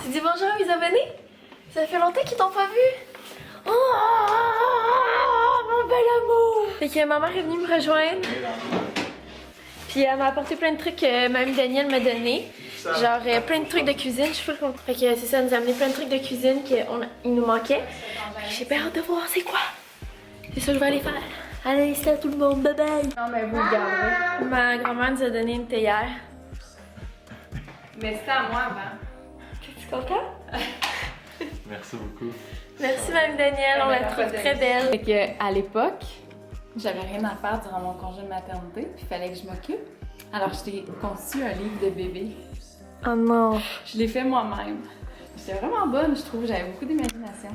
Tu dis bonjour à mes abonnés? Ça fait longtemps qu'ils t'ont pas vu. Oh, mon bel amour! Fait que ma mère est venue me rejoindre. Puis elle m'a apporté plein de trucs que mamie Danielle m'a donné. Genre plein de trucs de cuisine, je suis full contente. Fait que c'est ça, elle nous a amené plein de trucs de cuisine qu'il nous manquait. J'ai pas hâte de voir c'est quoi. C'est ça que je vais aller faire. Allez, salut tout le monde, bye bye! Non, mais vous le garderez. Ma grand-mère nous a donné une théière. Mais c'était à moi avant. T'es-tu content? Merci beaucoup. Merci mamie Danielle, on la trouve très belle. Fait que à l'époque, j'avais rien à faire durant mon congé de maternité, puis il fallait que je m'occupe. Alors je t'ai conçu un livre de bébé. Oh non! Je l'ai fait moi-même. J'étais vraiment bonne, je trouve, j'avais beaucoup d'imagination.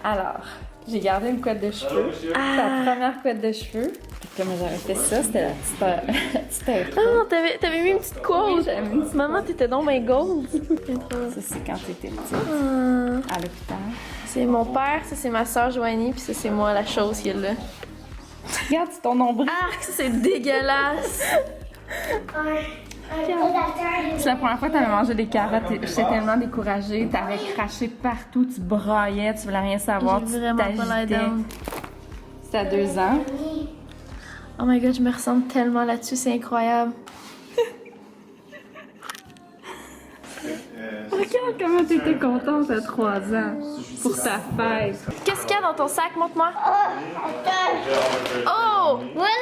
Alors, j'ai gardé une couette de cheveux. La première couette de cheveux. Puis comme j'avais fait ça, c'était la petite intro. Ah, t'avais mis une petite quote! Oui, j'avais mis une petite Maman, t'étais dans my gold! Ça, c'est quand t'étais petite, Ah. à l'hôpital. C'est mon père, ça c'est ma soeur Joanie, puis ça c'est moi la chose qui est là. Regarde, c'est ton nombril. Ah, ça c'est dégueulasse! C'est la première fois que t'avais mangé des carottes. J'étais tellement découragée. T'avais craché partout, tu braillais, tu voulais rien savoir, tu J'ai vraiment pas l'air t'agitais. down. C'était à 2 ans. Oh my god, je me ressemble tellement là-dessus, c'est incroyable. Regarde comment t'étais contente à 3 ans pour ta fête. Qu'est-ce qu'il y a dans ton sac, montre-moi? Oh! Voilà!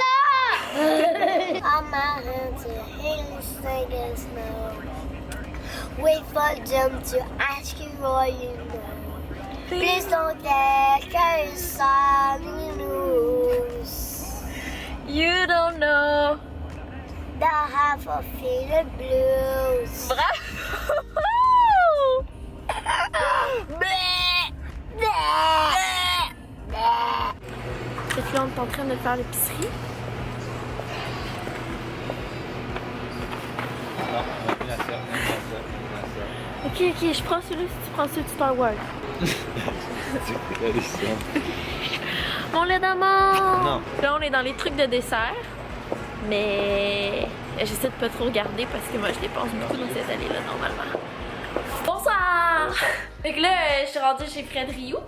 I'm out into hills like the snow. Wait for them to ask you what you know. Please don't take a sad news. You don't know! That have a feel of blues. Bravo! Bleh, bleh, bleh. Fait que là, on est en train de faire l'épicerie. Ok, je prends celui-là si tu prends celui de Star Wars. Mon lait d'amande! Non. Là, on est dans les trucs de dessert. Mais j'essaie de pas trop regarder parce que moi, je dépense beaucoup dans cette allée-là, normalement. Bonsoir! Fait que là, je suis rendue chez Fred Rioux.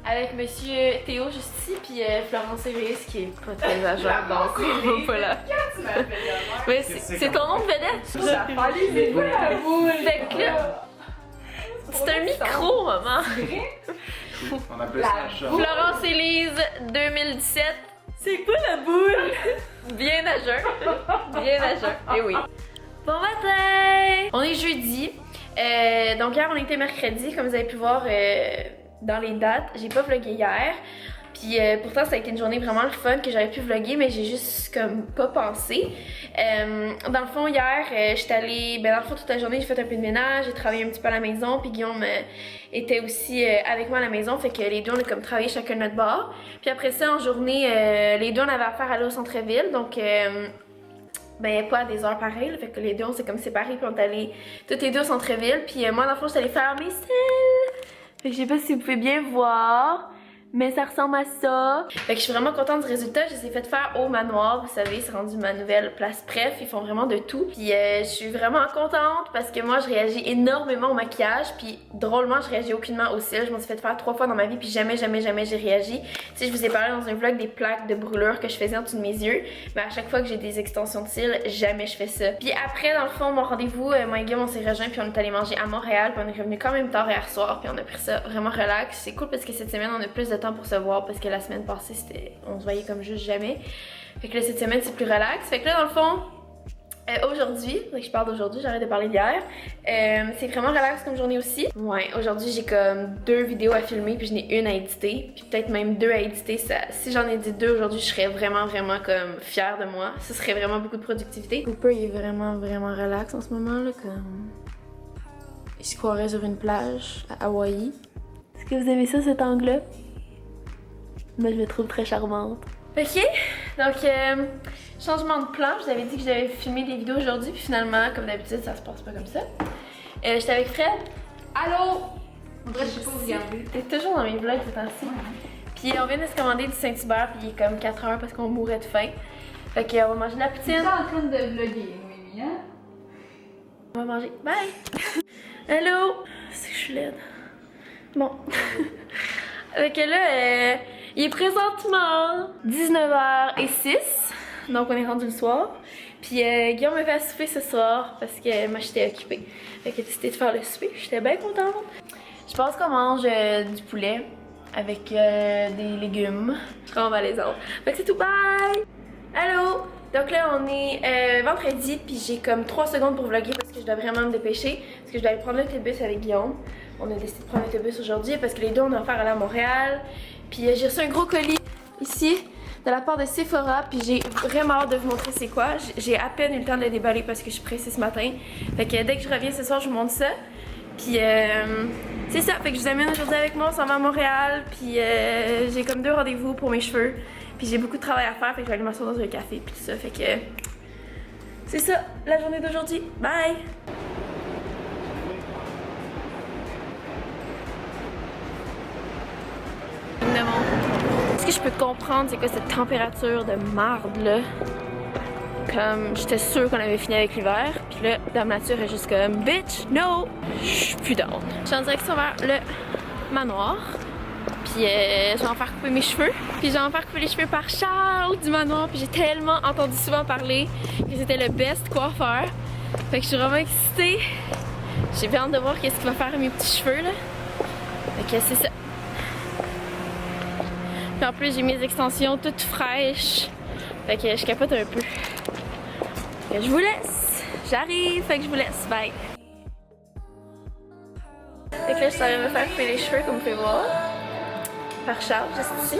Avec monsieur Théo juste ici, puis Florence Eris qui est pas très âgée, donc on va pas là. Quand tu m'appelles de Mais c'est ton nom de vedette? c'est quoi la boule? Fait que là, c'est un micro, maman. On appelle ça un chat. Florence Élise 2017. C'est quoi la boule? Bien à jeun. Bien à jeun. Eh oui. Bon matin! On est jeudi. Donc hier, on était mercredi, comme vous avez pu voir dans les dates. J'ai pas vlogué hier. Puis pourtant, ça a été une journée vraiment le fun que j'aurais pu vlogger, mais j'ai juste comme pas pensé. Dans le fond, hier, j'étais allée, dans le fond, toute la journée, j'ai fait un peu de ménage, j'ai travaillé un petit peu à la maison, puis Guillaume était aussi avec moi à la maison, fait que les deux, on a comme travaillé chacun de notre bord. Puis après ça, en journée, les deux, on avait affaire à aller au centre-ville, donc pas à des heures pareilles, là, fait que les deux, on s'est comme séparés, puis on est allés toutes les deux au centre-ville. Puis moi, dans le fond, j'étais allée faire mes cils. Fait que je sais pas si vous pouvez bien voir. Mais ça ressemble à ça. Fait que je suis vraiment contente du résultat. Je les ai fait faire au manoir. Vous savez, c'est rendu ma nouvelle place. Bref, ils font vraiment de tout. Puis je suis vraiment contente parce que moi, je réagis énormément au maquillage. Puis drôlement, je réagis aucunement au cils. Je m'en suis fait faire 3 fois dans ma vie. Puis jamais j'ai réagi. Tu sais, je vous ai parlé dans un vlog des plaques de brûlure que je faisais en dessous de mes yeux. Mais à chaque fois que j'ai des extensions de cils, jamais je fais ça. Puis après, dans le fond, mon rendez-vous, moi et Guillaume, on s'est rejoints. Puis on est allé manger à Montréal. Puis on est revenu quand même tard hier soir. Puis on a pris ça vraiment relax. C'est cool parce que cette semaine, on a plus de temps pour se voir parce que la semaine passée on se voyait comme juste jamais. Fait que là cette semaine c'est plus relax. Fait que là dans le fond aujourd'hui, je parle d'aujourd'hui, j'arrête de parler d'hier. C'est vraiment relax comme journée aussi. Ouais, aujourd'hui j'ai comme 2 vidéos à filmer puis j'en ai une à éditer. Puis peut-être même 2 à éditer. Si j'en édite 2 aujourd'hui, je serais vraiment comme fière de moi. Ce serait vraiment beaucoup de productivité. Cooper il est vraiment relax en ce moment là, comme il se croirait sur une plage à Hawaï. Est-ce que vous aimez ça cet angle-là? Moi je me trouve très charmante. Ok, donc changement de plan. Je vous avais dit que je devais filmer des vidéos aujourd'hui, puis finalement, comme d'habitude, ça se passe pas comme ça. J'étais avec Fred. Allô? On dirait que je sais pas vous regarder. T'es toujours dans mes vlogs ces temps-ci. Puis on vient de se commander du Saint-Hubert, puis il est comme 4h parce qu'on mourrait de faim. Fait qu'on va manger de la poutine. Tu es en train de vlogger, oui, hein? On va manger. Bye! Hello! C'est que je suis laide. Bon. Ok, là, il est présentement 19h06. Donc, on est rendu le soir. Puis, Guillaume m'a fait à souper ce soir parce que moi, j'étais occupée. Fait qu'il a décidé de faire le souper. J'étais bien contente. Je pense qu'on mange du poulet avec des légumes. Je suis vraiment malaisante. Fait que c'est tout, bye! Allô! Donc là, on est vendredi, puis j'ai comme 3 secondes pour vlogger parce que je dois vraiment me dépêcher. Parce que je dois aller prendre l'autobus avec Guillaume. On a décidé de prendre l'autobus aujourd'hui parce que les deux, on a affaire à aller à Montréal. Puis j'ai reçu un gros colis ici de la part de Sephora, puis j'ai vraiment hâte de vous montrer c'est quoi. J'ai à peine eu le temps de le déballer parce que je suis pressée ce matin. Fait que dès que je reviens ce soir, je vous montre ça. Puis c'est ça, fait que je vous amène aujourd'hui avec moi, on s'en va à Montréal. Puis j'ai comme 2 rendez-vous pour mes cheveux. Puis j'ai beaucoup de travail à faire, fait que je vais aller m'asseoir dans un café puis tout ça. Fait que c'est ça, la journée d'aujourd'hui. Bye! Est-ce que je peux comprendre c'est quoi cette température de marde là? Comme j'étais sûre qu'on avait fini avec l'hiver, puis là, Dame Nature est juste comme bitch, no! Je suis plus down. Je suis en direction vers le manoir, puis je vais en faire couper mes cheveux. Puis je vais en faire couper les cheveux par Charles du manoir, puis j'ai tellement entendu souvent parler que c'était le best coiffeur. Fait que je suis vraiment excitée. J'ai bien hâte de voir qu'est-ce qu'il va faire à mes petits cheveux là. Fait que c'est ça. Puis en plus, j'ai mes extensions toutes fraîches. Fait que je capote un peu. Fait que je vous laisse. J'arrive, fait que je vous laisse. Bye. Fait que là, je suis allée me faire couper les cheveux, comme vous pouvez voir. Par Charles, juste ici.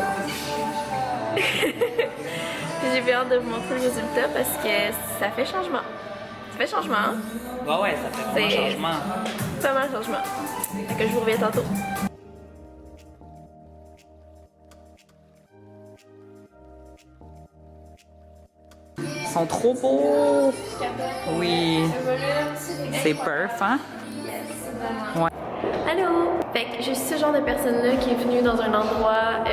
Puis j'ai bien hâte de vous montrer le résultat parce que ça fait changement. Ça fait changement, hein? Ouais, ça fait vraiment changement. Pas mal changement. Fait que je vous reviens tantôt. Ils sont trop beaux! Oui, c'est perf, hein? Ouais. Allô! Fait que je suis ce genre de personne-là qui est venue dans un endroit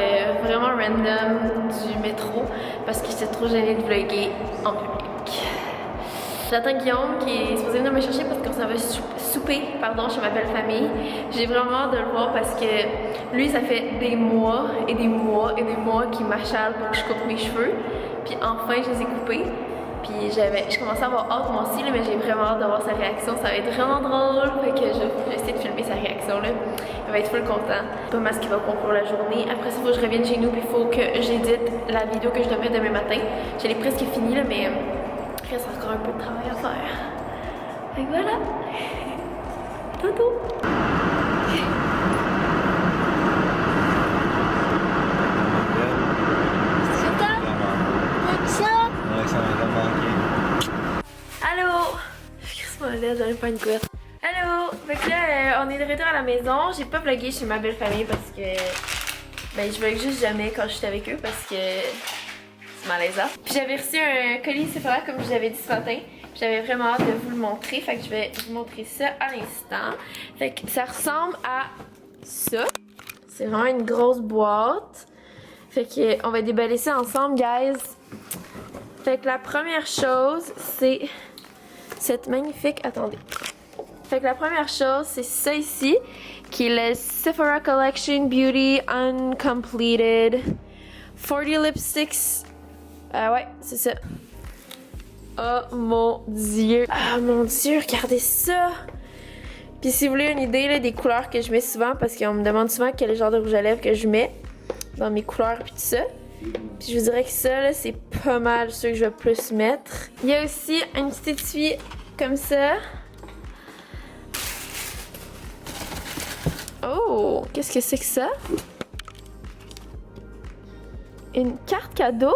vraiment random du métro parce que j'étais trop gênée de vlogger en public. J'attends Guillaume qui est supposé venir me chercher parce qu'on s'en va souper chez ma belle famille. J'ai vraiment hâte de le voir parce que lui, ça fait des mois et des mois et des mois qu'il m'achale pour que je coupe mes cheveux. Puis enfin, je les ai coupés. Puis je commençais à avoir hâte moi aussi, là, mais j'ai vraiment hâte d'avoir sa réaction. Ça va être vraiment drôle. Fait que je vais essayer de filmer sa réaction là. Il va être full content. Pas mal ce qu'il va prendre pour la journée. Après ça, il faut que je revienne chez nous. Puis il faut que j'édite la vidéo que je dois mettre demain matin. Je l'ai presque finie là, mais il reste encore un peu de travail à faire. Fait que voilà. Tantôt. Allô! Je suis j'arrive pas une couette. Allô! Fait que là, on est de retour à la maison. J'ai pas vlogué chez ma belle famille parce que je vlog juste jamais quand je suis avec eux parce que c'est malaisant. Puis j'avais reçu un colis Sephora comme je vous avais dit ce matin. J'avais vraiment hâte de vous le montrer. Fait que je vais vous montrer ça à l'instant. Fait que ça ressemble à ça. C'est vraiment une grosse boîte. Fait que on va déballer ça ensemble, guys. Fait que la première chose, c'est cette magnifique... Attendez. Fait que la première chose, c'est ça ici, qui est le Sephora Collection Beauty Uncompleted 40 Lipsticks. Ouais, c'est ça. Oh mon dieu. Ah mon dieu, regardez ça. Puis si vous voulez une idée là, des couleurs que je mets souvent, parce qu'on me demande souvent quel genre de rouge à lèvres que je mets dans mes couleurs puis tout ça. Puis je vous dirais que ça, c'est pas mal ceux que je vais plus mettre. Il y a aussi une petite étui comme ça. Oh, qu'est-ce que c'est que ça? Une carte cadeau?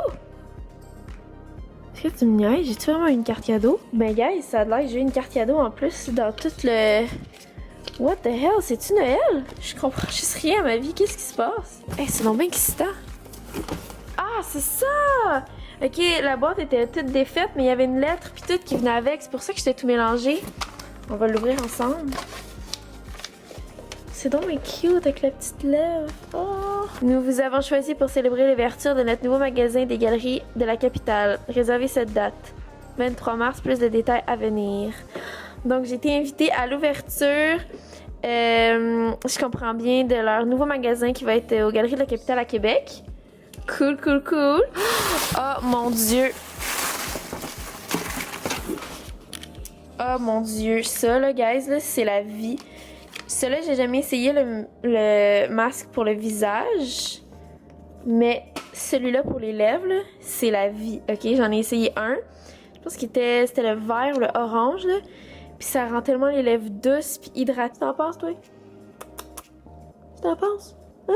Est-ce que tu me niaises? J'ai-tu vraiment une carte cadeau? Ben guys, ça a l'air que j'ai une carte cadeau en plus dans tout le... What the hell? C'est-tu Noël? Je comprends juste rien à ma vie. Qu'est-ce qui se passe? Hey, c'est donc bien excitant. Ah, c'est ça! Ok, la boîte était toute défaite, mais il y avait une lettre puis tout qui venait avec. C'est pour ça que j'étais tout mélangé. On va l'ouvrir ensemble. C'est donc bien cute avec la petite lèvre. Oh. Nous vous avons choisi pour célébrer l'ouverture de notre nouveau magasin des galeries de la capitale. Réservez cette date. 23 mars, plus de détails à venir. Donc, j'ai été invitée à l'ouverture, je comprends bien, de leur nouveau magasin qui va être aux Galeries de la Capitale à Québec. Cool, cool, cool. Oh mon Dieu. Oh mon Dieu. Ça, là, guys, là, c'est la vie. Ça, là, j'ai jamais essayé le masque pour le visage. Mais celui-là pour les lèvres, là, c'est la vie. Ok, j'en ai essayé un. Je pense que c'était le vert ou le orange, là. Puis ça rend tellement les lèvres douces puis hydratées. T'en penses, toi? T'en penses? Hein?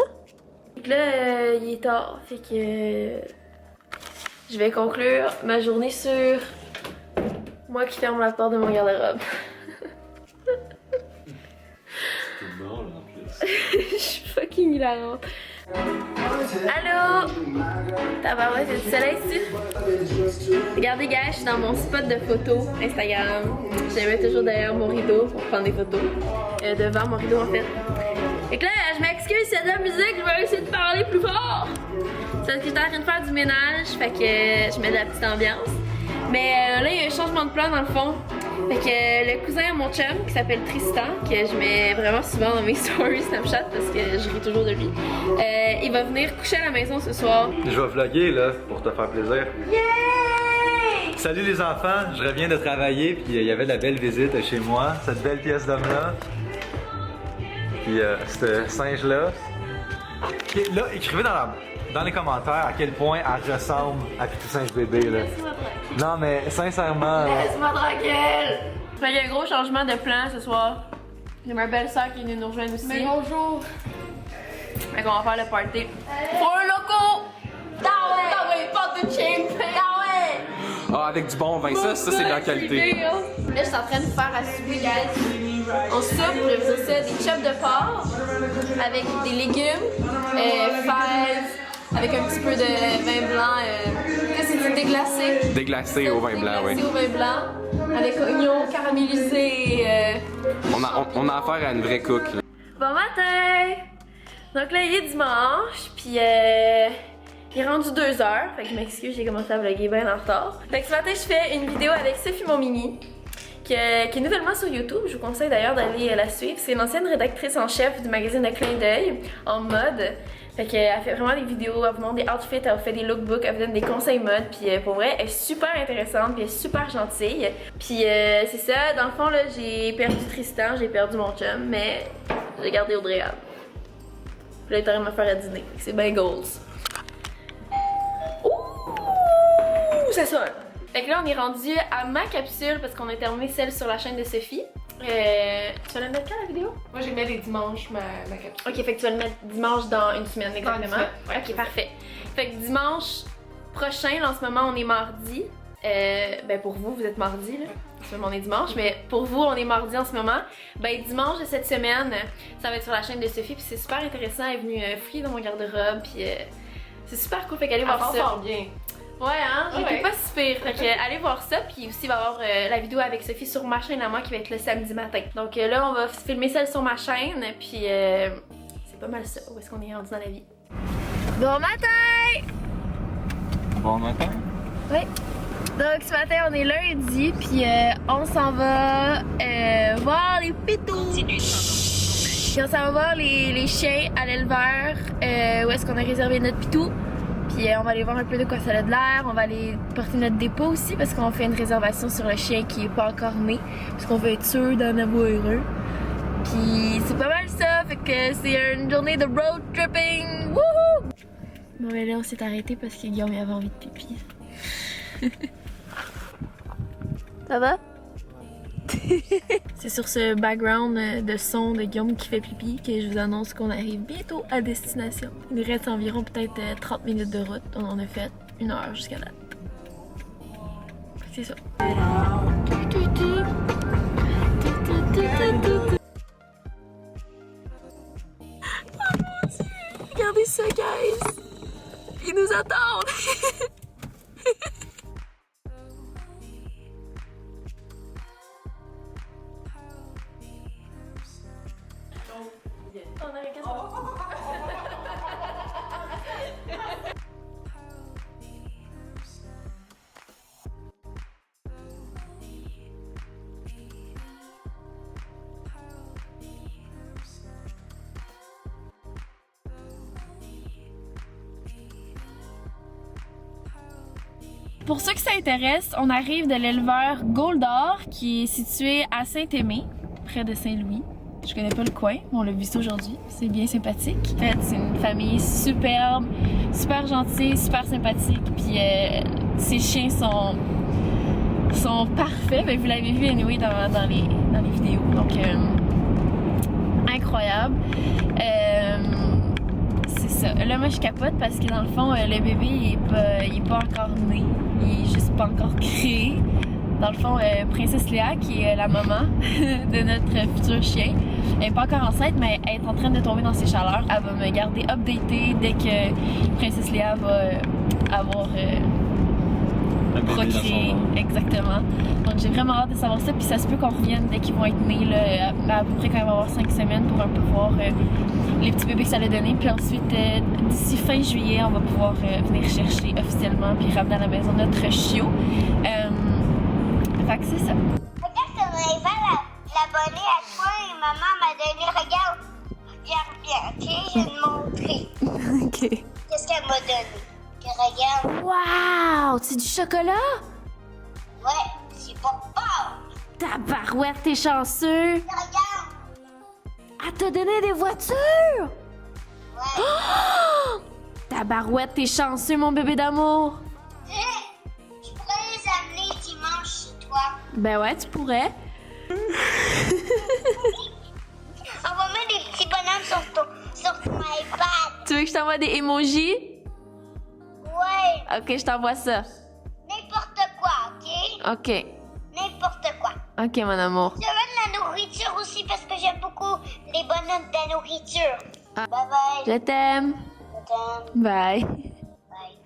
Donc là, il est tard. Fait que je vais conclure ma journée sur moi qui ferme la porte de mon garde-robe. C'est drôle en plus. Je suis fucking hilarante. Allô? Tabarouette, c'est du soleil ici? Regardez, gars, je suis dans mon spot de photos Instagram. Je les mets toujours derrière mon rideau pour prendre des photos. Devant mon rideau, en fait. Fait que là, je m'excuse, c'est de la musique, je vais essayer de parler plus fort. C'est parce que j'étais en train de faire du ménage, fait que je mets de la petite ambiance. Mais là, il y a un changement de plan dans le fond. Fait que le cousin à mon chum, qui s'appelle Tristan, que je mets vraiment souvent dans mes stories Snapchat parce que je ris toujours de lui, il va venir coucher à la maison ce soir. Je vais vlogger là pour te faire plaisir. Yay! Salut les enfants, je reviens de travailler puis il y avait de la belle visite chez moi, cette belle pièce d'homme là. Puis ce singe là. Là, écrivez dans les commentaires à quel point elle ressemble à Pitou Singe Bébé là. Non mais sincèrement. Laisse-moi tranquille! Fait qu'il y a un gros changement de plan ce soir. J'ai ma belle-sœur qui est venue nous rejoindre aussi. Mais bonjour! Fait qu'on va faire le party. Pour un loco! Daway! Pas de chain! Daway! Ah, avec du bon vin, ça c'est de la qualité. Là, je suis en train de faire à souper, guys. On soupe, je vais vous dire ça, des chops de porc avec des légumes, fèves, avec un petit peu de vin blanc. Qu'est-ce que c'est déglacé? Déglacé au vin blanc, oui. Déglacé au vin blanc, avec oignons caramélisés. On a affaire à une vraie cook. Là. Bon matin! Donc là, il est dimanche, puis il est rendu 2h, fait que je m'excuse, j'ai commencé à vlogger bien en retard. Fait que ce matin, je fais une vidéo avec Sophie Montmini, qui est nouvellement sur YouTube. Je vous conseille d'ailleurs d'aller la suivre. C'est une ancienne rédactrice en chef du magazine de Clin d'œil en mode. Fait qu'elle fait vraiment des vidéos, elle vous montre des outfits, elle vous fait des lookbooks, elle vous donne des conseils mode. Puis pour vrai, elle est super intéressante, puis elle est super gentille. Puis c'est ça, dans le fond, là, j'ai perdu Tristan, j'ai perdu mon chum, mais j'ai gardé Audrey Anne. Puis là, il est en train de me faire à dîner. C'est bien goals. Ouh, ça sonne! Fait que là, on est rendu à ma capsule parce qu'on a terminé celle sur la chaîne de Sophie. Tu vas la mettre quand la vidéo? Moi, j'ai mis les dimanches ma capsule. Ok, fait que tu vas le mettre dimanche dans une semaine exactement. Dans une semaine, ouais. Ok, parfait. Fait que dimanche prochain, là, en ce moment, on est mardi. Ben pour vous, vous êtes mardi, là. En ce moment, on est dimanche, mais pour vous, on est mardi en ce moment. Ben dimanche de cette semaine, ça va être sur la chaîne de Sophie, puis c'est super intéressant. Elle est venue fouiller dans mon garde-robe, puis c'est super cool. Fait qu'allez voir ça. bien. Ouais, hein? J'étais Ouais. pas si pire. Fait que allez voir ça. Puis aussi, il va y avoir la vidéo avec Sophie sur ma chaîne à moi qui va être le samedi matin. Donc là, on va filmer celle sur ma chaîne. Puis c'est pas mal ça. Où est-ce qu'on est rendu dans la vie? Bon matin! Bon matin. Oui. Donc ce matin, on est lundi. Puis on s'en va voir les pitous. Puis on s'en va voir les chiens à l'éleveur. Où est-ce qu'on a réservé notre pitou. Puis on va aller voir un peu de quoi ça a de l'air. On va aller porter notre dépôt aussi parce qu'on fait une réservation sur le chien qui est pas encore né. Parce qu'on veut être sûr d'en avoir un. Puis c'est pas mal ça. Fait que c'est une journée de road tripping. Wouhou! Bon mais là on s'est arrêté parce que Guillaume avait envie de pipi. Ça va? C'est sur ce background de son de Guillaume qui fait pipi que je vous annonce qu'on arrive bientôt à destination. Il nous reste environ peut-être 30 minutes de route. On en a fait 1 heure jusqu'à date. C'est ça. Oh mon Dieu! Regardez ça, guys! Ils nous attendent! On a pour ceux qui s'intéressent, on arrive de l'éleveur Goldor qui est situé à Saint-Aimé, près de Saint-Louis. Je connais pas le coin, mais on l'a vu ça aujourd'hui. C'est bien sympathique. En fait, c'est une famille superbe, super gentille, super sympathique. Puis ces chiens sont parfaits. Ben, vous l'avez vu anyway dans les vidéos. Donc incroyable. C'est ça. Là, moi, je capote parce que dans le fond, le bébé, il est pas encore né. Il est juste pas encore créé. Dans le fond, Princesse Léa, qui est la maman de notre futur chien, elle n'est pas encore enceinte, mais elle est en train de tomber dans ses chaleurs. Elle va me garder updatée dès que Princesse Léa va avoir procréé. Exactement. Donc j'ai vraiment hâte de savoir ça. Puis ça se peut qu'on revienne dès qu'ils vont être nés, là, à peu près quand ils vont avoir 5 semaines pour un peu voir les petits bébés que ça a donné. Puis ensuite, d'ici fin juillet, on va pouvoir venir chercher officiellement puis ramener à la maison notre chiot. Fait que c'est ça. Regarde comment il va l'abonner à toi et maman m'a donné. Regarde bien. Tiens, je vais te montrer. Ok. Qu'est-ce qu'elle m'a donné? Regarde. Wow! C'est du chocolat? Ouais, c'est pas fort. Tabarouette, t'es chanceux! Regarde. Elle t'a donné des voitures! Ouais. Oh! Tabarouette, t'es chanceux, mon bébé d'amour! Je pourrais les amener dimanche chez toi. Ben ouais, tu pourrais. On va mettre des petits bonhommes sur ton iPad. Tu veux que je t'envoie des emojis? Ouais. Ok, je t'envoie ça. N'importe quoi, ok? Ok. N'importe quoi. Ok, mon amour. Je veux de la nourriture aussi parce que j'aime beaucoup les bonhommes de la nourriture. Bye bye. Je t'aime. Je t'aime. Bye. Bye.